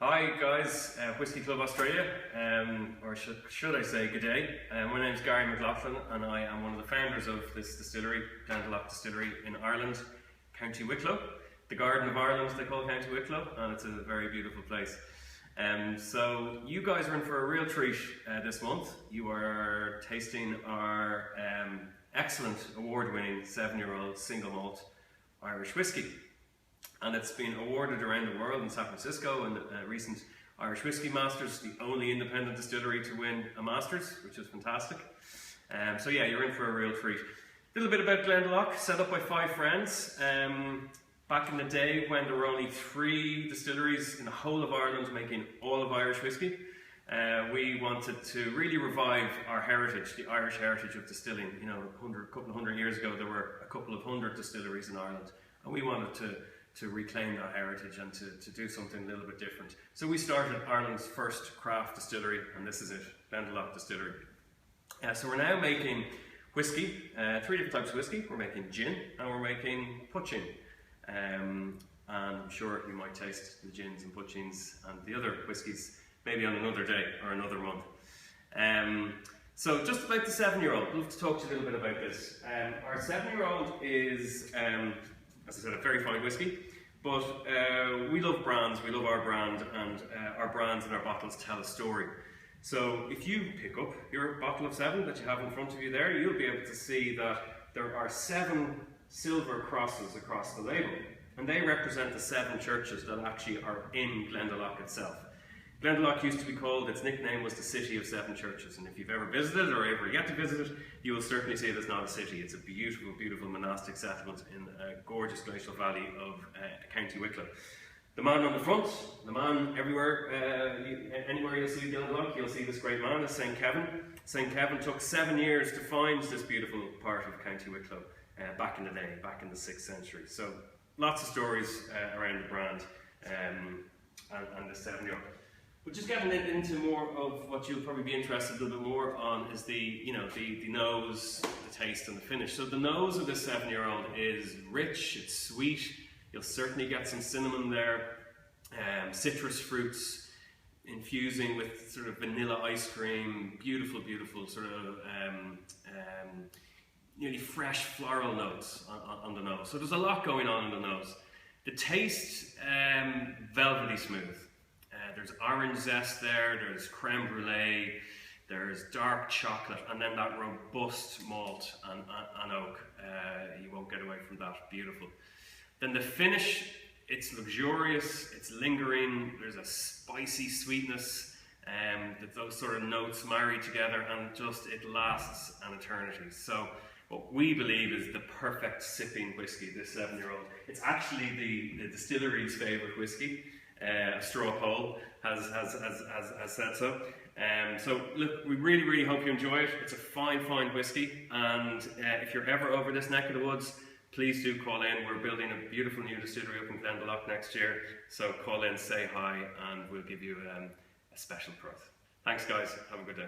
Hi guys, Whisky Club Australia, or should I say good day. My name is Gary McLaughlin and I am one of the founders of this distillery, Glendalough Distillery in Ireland, County Wicklow. The Garden of Ireland they call County Wicklow, and it's a very beautiful place. So you guys are in for a real treat this month. You are tasting our excellent award-winning 7-year-old single malt Irish whiskey. And it's been awarded around the world in San Francisco in the recent Irish Whisky Masters, the only independent distillery to win a Masters, which is fantastic. So yeah, you're in for a real treat. A little bit about Glendalough, set up by 5 friends. Back in the day when there were only 3 distilleries in the whole of Ireland making all of Irish whiskey, we wanted to really revive our heritage, the Irish heritage of distilling. You know, a couple of hundred years ago there were a couple of 100 distilleries in Ireland, and we wanted to reclaim that heritage and to do something a little bit different. So we started Ireland's first craft distillery, and this is it, Glendalough Distillery. So we're now making whiskey, 3 different types of whiskey. We're making gin and we're making putchin. And I'm sure you might taste the gins and putchins and the other whiskies maybe on another day or another month. So just about the 7-year-old, I'd love to talk to you a little bit about this. Our 7-year-old is, as I said, a very fine whiskey, but we love brands, we love our brand, and our brands and our bottles tell a story. So if you pick up your bottle of 7 that you have in front of you there, you'll be able to see that there are 7 silver crosses across the label, and they represent the 7 churches that actually are in Glendalough itself. Glendalough used to be called, its nickname was the City of 7 Churches, and if you've ever visited or ever yet to visit it, you will certainly see it is not a city. It's a beautiful, beautiful monastic settlement in a gorgeous glacial valley of County Wicklow. The man on the front, the man everywhere, anywhere you'll see Glendalough, you'll see this great man, is St. Kevin. St. Kevin took 7 years to find this beautiful part of County Wicklow back in the day, back in the 6th century. So lots of stories around the brand and the 7-year-old. But just getting into more of what you'll probably be interested a little bit more on is the nose, the taste and the finish. So the nose of this 7-year-old is rich, it's sweet. You'll certainly get some cinnamon there, citrus fruits, infusing with sort of vanilla ice cream, beautiful, beautiful sort of nearly fresh floral notes on the nose. So there's a lot going on in the nose. The taste, velvety smooth. There's orange zest there, there's creme brulee, there's dark chocolate, and then that robust malt and oak. You won't get away from that, beautiful. Then the finish, it's luxurious, it's lingering, there's a spicy sweetness, that those sort of notes marry together, and just it lasts an eternity. So what we believe is the perfect sipping whiskey, this 7-year-old. It's actually the distillery's favourite whiskey. A straw poll has said so. So look, we really, really hope you enjoy it. It's a fine, fine whiskey, and if you're ever over this neck of the woods, please do call in. We're building a beautiful new distillery up in Glendalough next year, so call in, say hi, and we'll give you a special price. Thanks guys, have a good day.